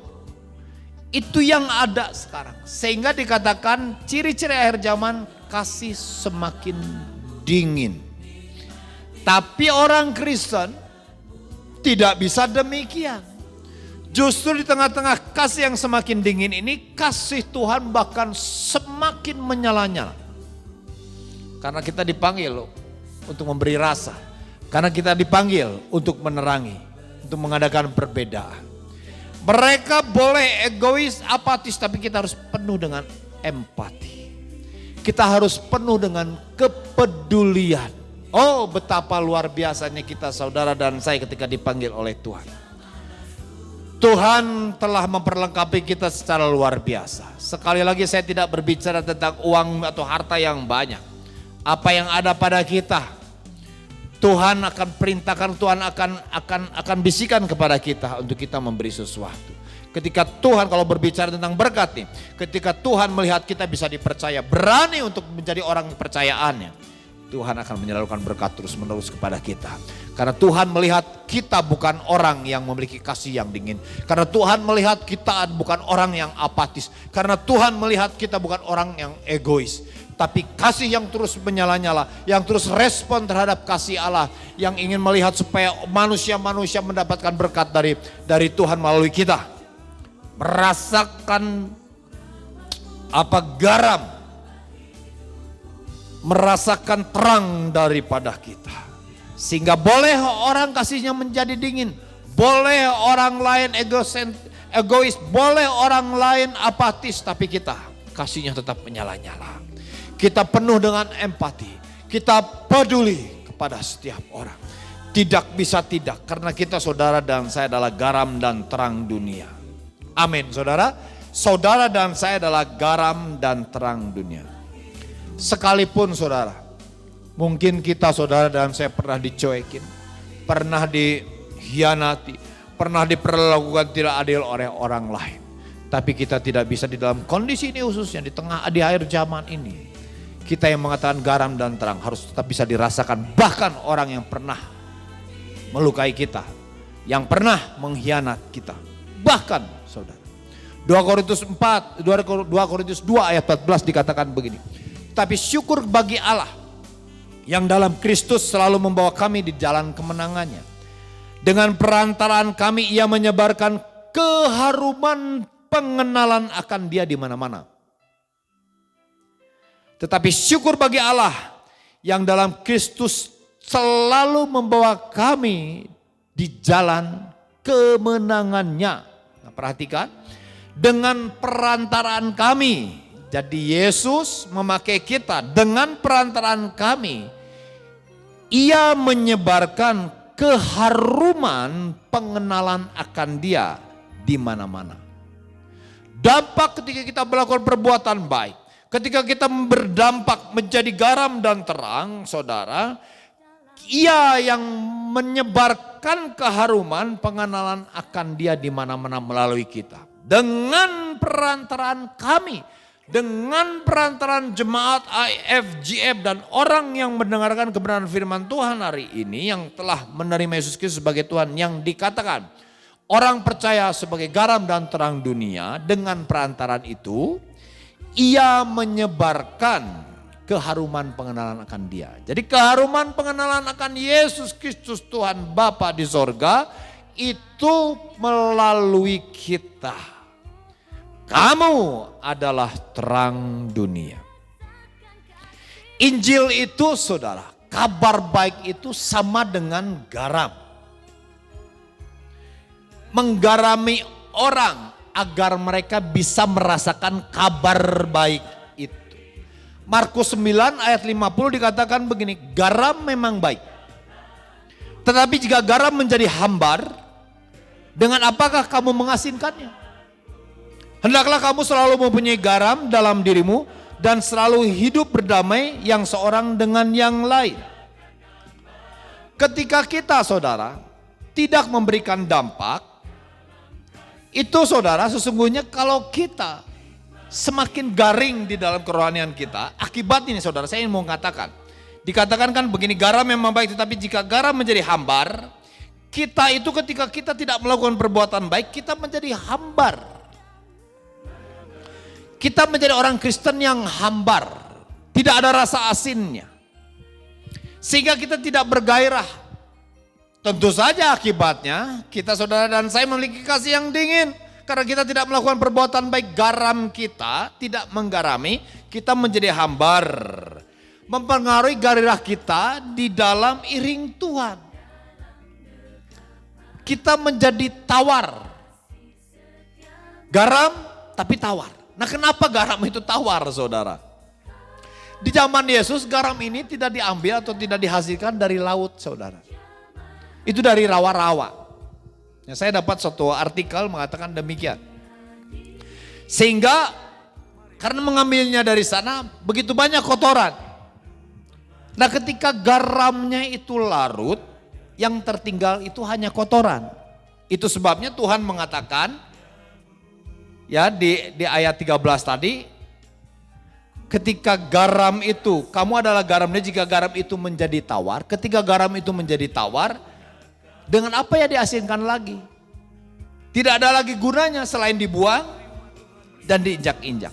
Speaker 3: itu yang ada sekarang. Sehingga dikatakan ciri-ciri akhir zaman kasih semakin dingin. Tapi orang Kristen tidak bisa demikian. Justru di tengah-tengah kasih yang semakin dingin ini, kasih Tuhan bahkan semakin menyala-nyala. Karena kita dipanggil untuk memberi rasa. Karena kita dipanggil untuk menerangi, untuk mengadakan perbedaan. Mereka boleh egois, apatis, tapi kita harus penuh dengan empati. Kita harus penuh dengan kepedulian. Oh, betapa luar biasanya kita saudara dan saya ketika dipanggil oleh Tuhan. Tuhan telah memperlengkapi kita secara luar biasa. Sekali lagi saya tidak berbicara tentang uang atau harta yang banyak. Apa yang ada pada kita, Tuhan akan perintahkan, Tuhan akan bisikan kepada kita untuk kita memberi sesuatu. Ketika Tuhan kalau berbicara tentang berkat nih, ketika Tuhan melihat kita bisa dipercaya, berani untuk menjadi orang kepercayaannya, Tuhan akan menyalurkan berkat terus menerus kepada kita. Karena Tuhan melihat kita bukan orang yang memiliki kasih yang dingin. Karena Tuhan melihat kita bukan orang yang apatis. Karena Tuhan melihat kita bukan orang yang egois. Tapi kasih yang terus menyala-nyala, yang terus respon terhadap kasih Allah, yang ingin melihat supaya manusia-manusia mendapatkan berkat dari Tuhan melalui kita. Merasakan apa garam merasakan terang daripada kita. Sehingga boleh orang kasihnya menjadi dingin, boleh orang lain egois, boleh orang lain apatis, tapi kita kasihnya tetap menyala-nyala. Kita penuh dengan empati, kita peduli kepada setiap orang. Tidak bisa tidak, karena kita saudara dan saya adalah garam dan terang dunia. Amin saudara. Saudara dan saya adalah garam dan terang dunia. Sekalipun saudara, mungkin kita saudara dan saya pernah dicuekin, pernah dihianati, pernah diperlakukan tidak adil oleh orang lain. Tapi kita tidak bisa di dalam kondisi ini khususnya di akhir zaman ini. Kita yang mengatakan garam dan terang harus tetap bisa dirasakan. Bahkan orang yang pernah melukai kita, yang pernah mengkhianat kita. Bahkan saudara. 2 Korintus 2 ayat 14 dikatakan begini. Tapi syukur bagi Allah yang dalam Kristus selalu membawa kami di jalan kemenangannya. Dengan perantaraan kami ia menyebarkan keharuman pengenalan akan dia di mana-mana. Tetapi syukur bagi Allah yang dalam Kristus selalu membawa kami di jalan kemenangannya. Nah, perhatikan, dengan perantaraan kami. Jadi Yesus memakai kita dengan perantaraan kami. Ia menyebarkan keharuman pengenalan akan dia di mana-mana. Dampak ketika kita melakukan perbuatan baik, ketika kita berdampak menjadi garam dan terang, saudara, ia yang menyebarkan keharuman pengenalan akan dia di mana-mana melalui kita. Dengan perantaraan kami, dengan perantaraan jemaat IFGF dan orang yang mendengarkan kebenaran firman Tuhan hari ini yang telah menerima Yesus Kristus sebagai Tuhan, yang dikatakan orang percaya sebagai garam dan terang dunia, dengan perantaraan itu ia menyebarkan keharuman pengenalan akan dia. Jadi keharuman pengenalan akan Yesus Kristus Tuhan Bapa di sorga itu melalui kita. Kamu adalah terang dunia. Injil itu saudara, kabar baik itu sama dengan garam. Menggarami orang agar mereka bisa merasakan kabar baik itu. Markus 9 ayat 50 dikatakan begini, garam memang baik. Tetapi jika garam menjadi hambar, dengan apakah kamu mengasinkannya? Hendaklah kamu selalu mempunyai garam dalam dirimu dan selalu hidup berdamai yang seorang dengan yang lain. Ketika kita saudara tidak memberikan dampak, itu saudara sesungguhnya kalau kita semakin garing di dalam kerohanian kita, akibat ini saudara saya ingin mau katakan. Dikatakan kan begini, garam memang baik tetapi jika garam menjadi hambar, kita itu ketika kita tidak melakukan perbuatan baik, kita menjadi hambar. Kita menjadi orang Kristen yang hambar, tidak ada rasa asinnya. Sehingga kita tidak bergairah. Tentu saja akibatnya kita saudara dan saya memiliki kasih yang dingin. Karena kita tidak melakukan perbuatan baik, garam kita tidak menggarami, kita menjadi hambar. Mempengaruhi gairah kita di dalam iring Tuhan. Kita menjadi tawar. Garam tapi tawar. Nah kenapa garam itu tawar saudara? Di zaman Yesus garam ini tidak diambil atau tidak dihasilkan dari laut saudara. Itu dari rawa-rawa. Ya, saya dapat satu artikel mengatakan demikian. Sehingga karena mengambilnya dari sana begitu banyak kotoran. Nah ketika garamnya itu larut, yang tertinggal itu hanya kotoran. Itu sebabnya Tuhan mengatakan, ya di ayat 13 tadi, ketika garam itu, kamu adalah garamnya jika garam itu menjadi tawar. Ketika garam itu menjadi tawar, dengan apa ya diasinkan lagi? Tidak ada lagi gunanya selain dibuang dan diinjak-injak.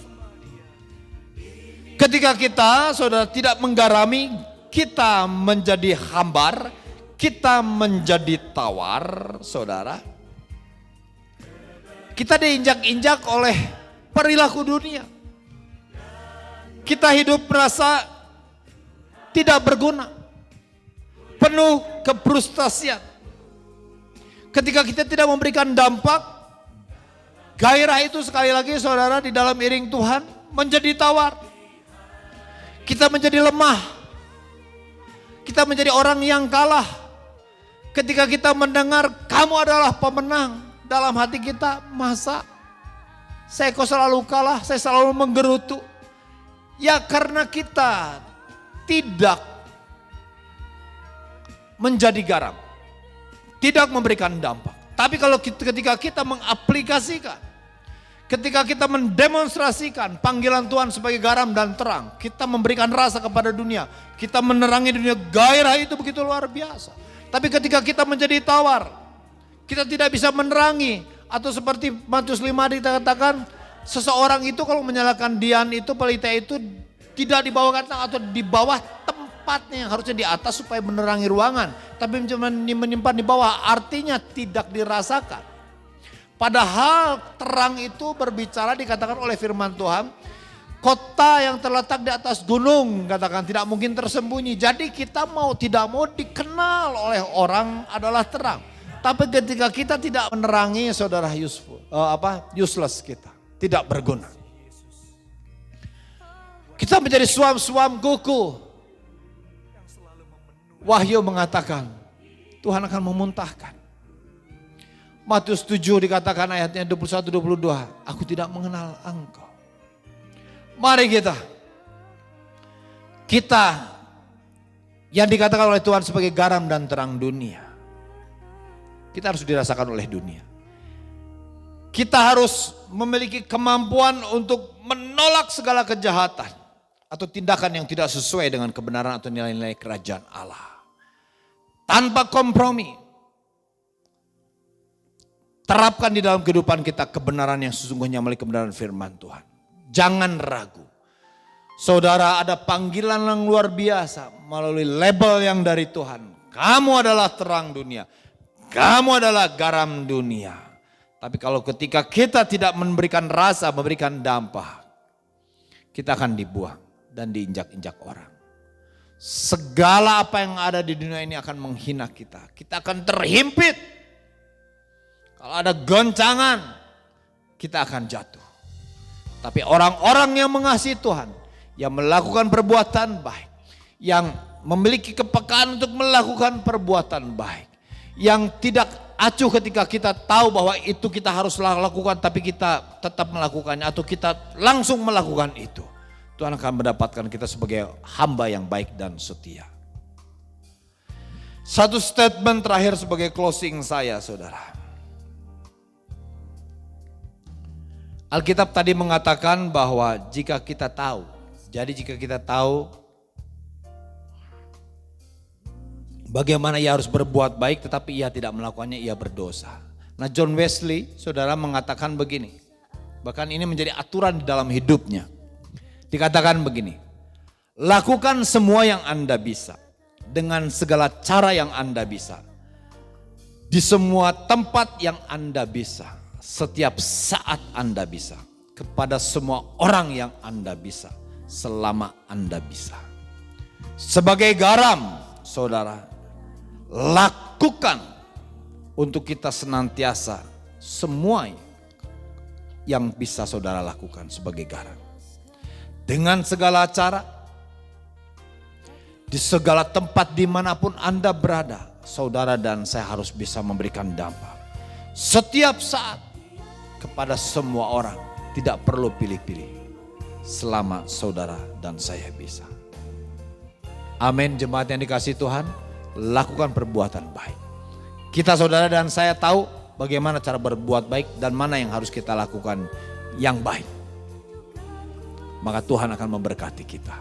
Speaker 3: Ketika kita saudara tidak menggarami, kita menjadi hambar, kita menjadi tawar saudara. Kita diinjak-injak oleh perilaku dunia. Kita hidup merasa tidak berguna, penuh kefrustasian. Ketika kita tidak memberikan dampak, gairah itu sekali lagi saudara di dalam iring Tuhan menjadi tawar. Kita menjadi lemah, kita menjadi orang yang kalah. Ketika kita mendengar kamu adalah pemenang, dalam hati kita, masa saya kok selalu kalah, saya selalu menggerutu. Ya karena kita tidak menjadi garam, tidak memberikan dampak. Tapi kalau ketika kita mengaplikasikan, ketika kita mendemonstrasikan panggilan Tuhan sebagai garam dan terang, kita memberikan rasa kepada dunia, kita menerangi dunia, gairah itu begitu luar biasa. Tapi ketika kita menjadi tawar, kita tidak bisa menerangi, atau seperti Matius 5 dikatakan, seseorang itu kalau menyalakan dian itu, pelita itu tidak di bawah kantong atau di bawah tempatnya yang harusnya di atas supaya menerangi ruangan. Tapi menyimpan di bawah, artinya tidak dirasakan. Padahal terang itu berbicara, dikatakan oleh firman Tuhan, kota yang terletak di atas gunung, katakan tidak mungkin tersembunyi. Jadi kita mau tidak mau dikenal oleh orang adalah terang. Tapi ketika kita tidak menerangi, saudara, useless kita, tidak berguna. Kita menjadi suam-suam kuku. Wahyu mengatakan Tuhan akan memuntahkan. Matius 7 dikatakan ayatnya 21-22, aku tidak mengenal engkau. Mari kita yang dikatakan oleh Tuhan sebagai garam dan terang dunia. Kita harus dirasakan oleh dunia. Kita harus memiliki kemampuan untuk menolak segala kejahatan atau tindakan yang tidak sesuai dengan kebenaran atau nilai-nilai kerajaan Allah. Tanpa kompromi. Terapkan di dalam kehidupan kita kebenaran yang sesungguhnya melalui kebenaran firman Tuhan. Jangan ragu. Saudara, ada panggilan yang luar biasa melalui label yang dari Tuhan. Kamu adalah terang dunia. Kamu adalah garam dunia. Tapi kalau ketika kita tidak memberikan rasa, memberikan dampak, kita akan dibuang dan diinjak-injak orang. Segala apa yang ada di dunia ini akan menghina kita. Kita akan terhimpit. Kalau ada goncangan, kita akan jatuh. Tapi orang-orang yang mengasihi Tuhan, yang melakukan perbuatan baik, yang memiliki kepekaan untuk melakukan perbuatan baik, yang tidak acuh ketika kita tahu bahwa itu kita harus lakukan, tapi kita tetap melakukannya atau kita langsung melakukan itu, Tuhan akan mendapatkan kita sebagai hamba yang baik dan setia. Satu statement terakhir sebagai closing saya, saudara. Alkitab tadi mengatakan bahwa jika kita tahu, jika kita tahu bagaimana ia harus berbuat baik tetapi ia tidak melakukannya, ia berdosa. Nah, John Wesley, saudara, mengatakan begini. Bahkan ini menjadi aturan di dalam hidupnya. Dikatakan begini, lakukan semua yang Anda bisa dengan segala cara yang Anda bisa. Di semua tempat yang Anda bisa. Setiap saat Anda bisa. Kepada semua orang yang Anda bisa. Selama Anda bisa. Sebagai garam, saudara, lakukan untuk kita senantiasa semua yang bisa saudara lakukan sebagai garam. Dengan segala cara, di segala tempat dimanapun Anda berada, saudara dan saya harus bisa memberikan dampak. Setiap saat kepada semua orang, tidak perlu pilih-pilih. Selama saudara dan saya bisa. Amin, jemaat yang dikasihi Tuhan, lakukan perbuatan baik. Kita saudara dan saya tahu bagaimana cara berbuat baik dan mana yang harus kita lakukan yang baik. Maka Tuhan akan memberkati kita.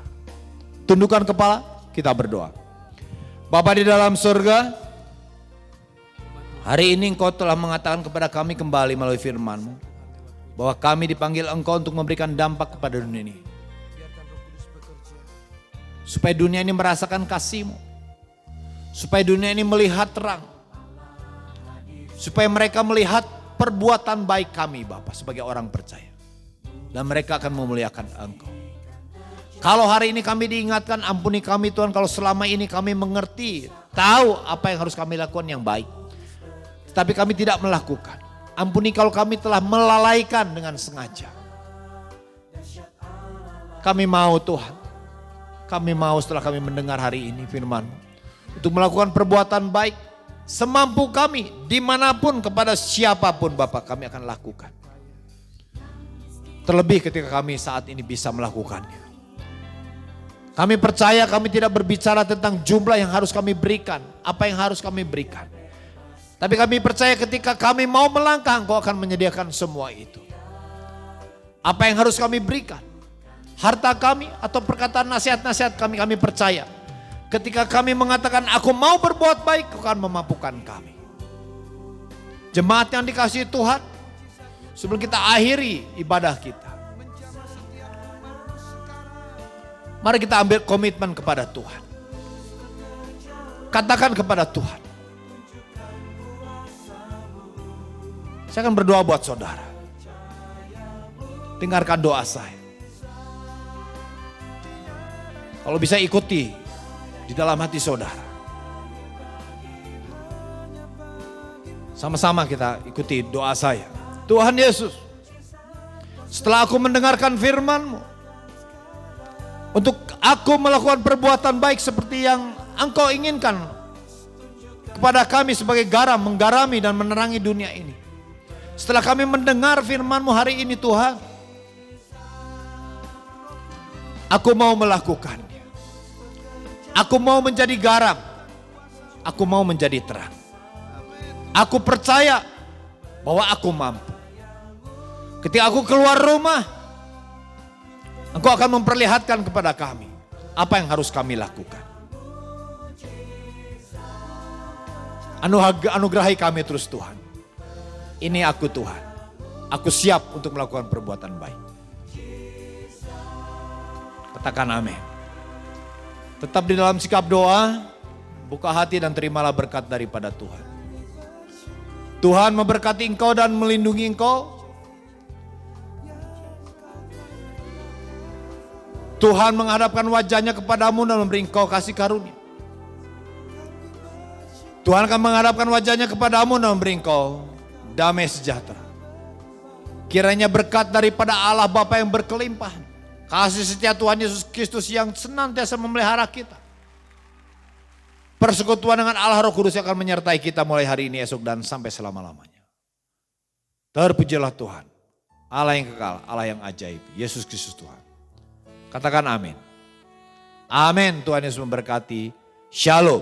Speaker 3: Tundukkan kepala, kita berdoa. Bapa di dalam surga, hari ini Engkau telah mengatakan kepada kami kembali melalui firman-Mu bahwa kami dipanggil Engkau untuk memberikan dampak kepada dunia ini. Supaya dunia ini merasakan kasih-Mu. Supaya dunia ini melihat terang. Supaya mereka melihat perbuatan baik kami Bapa sebagai orang percaya. Dan mereka akan memuliakan Engkau. Kalau hari ini kami diingatkan, ampuni kami Tuhan kalau selama ini kami mengerti, tahu apa yang harus kami lakukan yang baik. Tapi kami tidak melakukan. Ampuni kalau kami telah melalaikan dengan sengaja. Kami mau Tuhan, kami mau setelah kami mendengar hari ini firman-Mu, untuk melakukan perbuatan baik semampu kami, dimanapun kepada siapapun Bapak kami akan lakukan. Terlebih ketika kami saat ini bisa melakukannya. Kami percaya kami tidak berbicara tentang jumlah yang harus kami berikan, apa yang harus kami berikan. Tapi kami percaya ketika kami mau melangkah, Engkau akan menyediakan semua itu. Apa yang harus kami berikan? Harta kami atau perkataan nasihat-nasihat kami percaya. Ketika kami mengatakan aku mau berbuat baik, Engkau akan memampukan kami. Jemaat yang dikasihi Tuhan, sebelum kita akhiri ibadah kita, mari kita ambil komitmen kepada Tuhan. Katakan kepada Tuhan, saya akan berdoa buat saudara. Dengarkan doa saya. Kalau bisa ikuti di dalam hati saudara. Sama-sama kita ikuti doa saya. Tuhan Yesus, setelah aku mendengarkan firman-Mu, untuk aku melakukan perbuatan baik seperti yang Engkau inginkan kepada kami sebagai garam, menggarami dan menerangi dunia ini. Setelah kami mendengar firman-Mu hari ini Tuhan, aku mau melakukannya. Aku mau menjadi garam. Aku mau menjadi terang. Aku percaya bahwa aku mampu. Ketika aku keluar rumah, Engkau akan memperlihatkan kepada kami apa yang harus kami lakukan. Anugerahi kami terus Tuhan. Ini aku Tuhan. Aku siap untuk melakukan perbuatan baik. Katakan amin. Tetap di dalam sikap doa, buka hati dan terimalah berkat daripada Tuhan. Tuhan memberkati engkau dan melindungi engkau. Tuhan menghadapkan wajahnya kepadamu dan memberi engkau kasih karunia. Tuhan akan menghadapkan wajahnya kepadamu dan memberi engkau damai sejahtera. Kiranya berkat daripada Allah Bapa yang berkelimpahan, kasih setia Tuhan Yesus Kristus yang senantiasa memelihara kita, persekutuan dengan Allah Roh Kudus yang akan menyertai kita mulai hari ini, esok dan sampai selama-lamanya. Terpujilah Tuhan, Allah yang kekal, Allah yang ajaib, Yesus Kristus Tuhan. Katakan amin. Amin. Tuhan Yesus memberkati. Shalom.